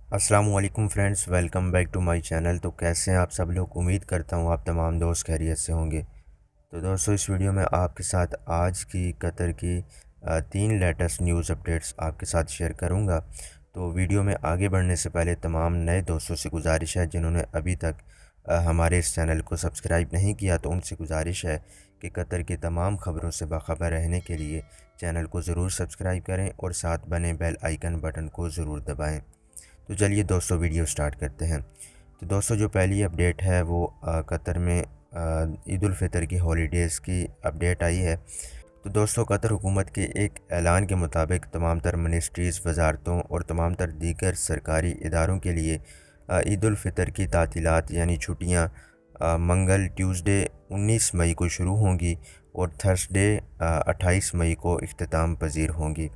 अस्सलाम वालेकुम friends, welcome back to my channel. तो कैसे हैं आप सब लोग? उम्मीद करता हूँ आप तमाम दोस्त खैरियत से होंगे। तो दोस्तों, इस वीडियो में आपके साथ आज की कतर की 3 लेटेस्ट न्यूज़ अपडेट्स आपके साथ शेयर करूँगा। तो वीडियो में आगे बढ़ने से पहले तमाम नए दोस्तों से गुजारिश है जिन्होंने अभी तक हमारे इस चैनल को सब्सक्राइब नहीं किया, तो उनसे गुजारिश है कि कतर की तमाम ख़बरों से बाखबर रहने के लिए चैनल को ज़रूर सब्सक्राइब करें और साथ बने बेल आइकन बटन को ज़रूर दबाएँ। तो चलिए दोस्तों, वीडियो स्टार्ट करते हैं। तो दोस्तों, जो पहली अपडेट है वो कतर में ईद उल फितर की हॉलीडेज़ की अपडेट आई है। तो दोस्तों, कतर हुकूमत के एक ऐलान के मुताबिक तमाम तर मिनिस्ट्रीज़, वजारतों और तमाम तर दीगर सरकारी इदारों के लिए ईद उल फितर की तातीलात यानी छुट्टियाँ मंगल ट्यूसडे 19 मई को शुरू होंगी और थर्सडे 28 मई को इख्तिताम पजीर होंगी।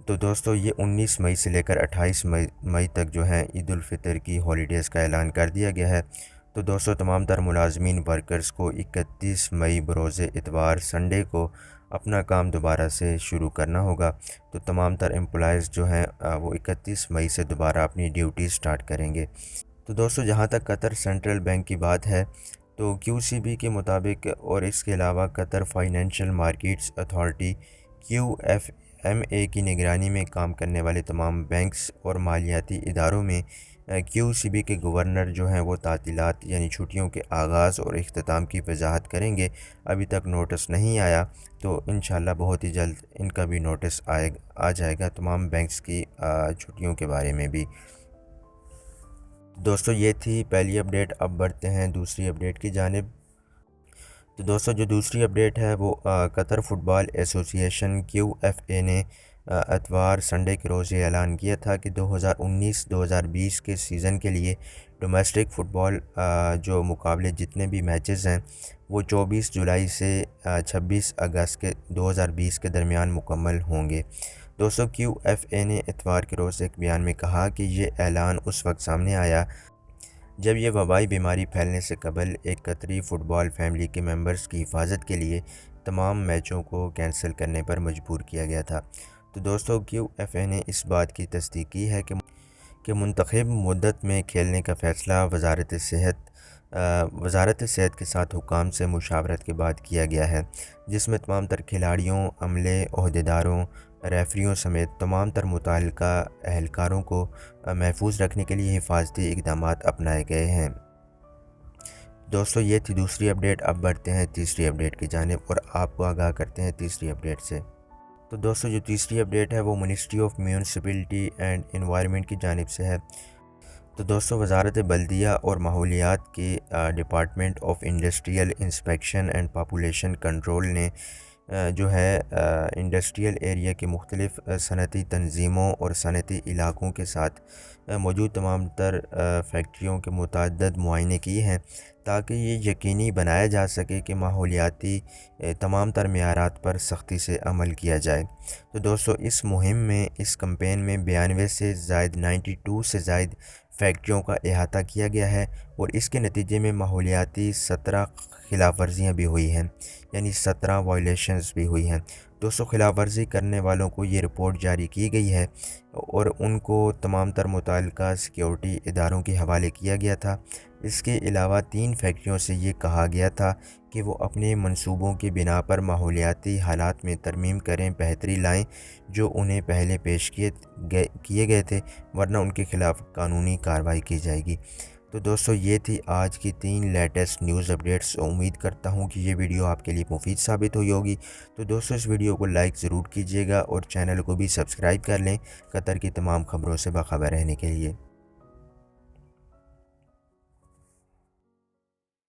तो दोस्तों, ये 19 मई से लेकर 28 मई तक जो है ईद उल फितर की हॉलीडेज़ का ऐलान कर दिया गया है। तो दोस्तों, तमाम तर मुलाजमीन वर्कर्स को 31 मई बरोज़ इतवार संडे को अपना काम दोबारा से शुरू करना होगा। तो तमाम तर एम्प्लॉयज़ जो हैं वो 31 मई से दोबारा अपनी ड्यूटी स्टार्ट करेंगे। तो दोस्तों, जहाँ तक कतर सेंट्रल बैंक की बात है, तो QCB के मुताबिक और इसके अलावा Qatar financial markets authority QFMA की निगरानी में काम करने वाले तमाम बैंक्स और मालियाती इदारों में QCB के गवर्नर जो हैं वो तातीलात यानी छुट्टियों के आगाज़ और इख्तिताम की वजाहत करेंगे। अभी तक नोटिस नहीं आया, तो इंशाल्लाह बहुत ही जल्द इनका भी नोटिस आ जाएगा तमाम बैंक्स की छुट्टियों के बारे में भी। दोस्तों, ये थी पहली अपडेट। अब बढ़ते हैं दूसरी अपडेट की जानिब। तो दोस्तों, जो दूसरी अपडेट है वो कतर फुटबॉल एसोसिएशन QFA ने इतवार संडे के रोज़ ये ऐलान किया था कि 2019-2020 के सीज़न के लिए डोमेस्टिक फ़ुटबॉल जो मुकाबले जितने भी मैचेस हैं वो 24 जुलाई से 26 अगस्त के 2020 के दरमियान मुकम्मल होंगे। दोस्तों, QFA ने इतवार के रोज़ एक बयान में कहा कि ये ऐलान उस वक्त सामने आया जब ये वबाई बीमारी फैलने से कबल एक कतरी फ़ुटबॉल फैमिली के मेंबर्स की हिफाजत के लिए तमाम मैचों को कैंसिल करने पर मजबूर किया गया था। तो दोस्तों, QFA ने इस बात की तस्दीक की है कि मुंतखब मुद्दत में खेलने का फ़ैसला वजारत सेहत के साथ हुकाम से मुशावरत के बाद किया गया है, जिसमें तमाम तर खिलाड़ियों, अमले, ओहदेदारों, रेफरियों समेत तमाम तर मुतल्लिका एहलकारों को महफूज रखने के लिए हिफाजती इकदाम अपनाए गए हैं। दोस्तों, ये थी दूसरी अपडेट। अब बढ़ते हैं तीसरी अपडेट की जानिब और आपको आगाह करते हैं तीसरी अपडेट से। तो दोस्तों, जो तीसरी अपडेट है वो ministry of municipality and environment की जानिब से है। तो दोस्तों, वजारत बल्दिया और माहौलियात के department of industrial inspection and population control ने जो है इंडस्ट्रियल एरिया के मुख्तलिफ सनती तंजीमों और सनती इलाकों के साथ मौजूद तमाम तर फैक्ट्रियों के मुतअद्दिद मुआयने किए हैं, ताकि ये यकीनी बनाया जा सके कि माहौलियाती तमाम तर मेयारात पर सख्ती से अमल किया जाए। तो दोस्तों, इस मुहिम में, इस कैंपेन में 92 से ज़ायद 92 से ज़ायद फैक्ट्रियों का अहाता किया गया है और इसके नतीजे में माहौलियाती 17 खिलाफ वर्जियाँ भी हुई हैं, यानी 17 वायलेशंस भी हुई हैं। दोस्तों, खिलाफ वर्जी करने वालों को ये रिपोर्ट जारी की गई है और उनको तमाम तर मुतल्लिका सिक्योरिटी इदारों के हवाले किया गया था। इसके अलावा 3 फैक्ट्रियों से ये कहा गया था कि वो अपने मंसूबों की बिना पर माहौलियाती हालात में तरमीम करें, बेहतरी लाएं जो उन्हें पहले पेश किए गए थे, वरना उनके खिलाफ कानूनी कार्रवाई की जाएगी। तो दोस्तों, ये थी आज की 3 लेटेस्ट न्यूज़ अपडेट्स। उम्मीद करता हूँ कि ये वीडियो आपके लिए मुफीद साबित हुई होगी। तो दोस्तों, इस वीडियो को लाइक ज़रूर कीजिएगा और चैनल को भी सब्सक्राइब कर लें कतर की तमाम खबरों से बाखबर रहने के लिए।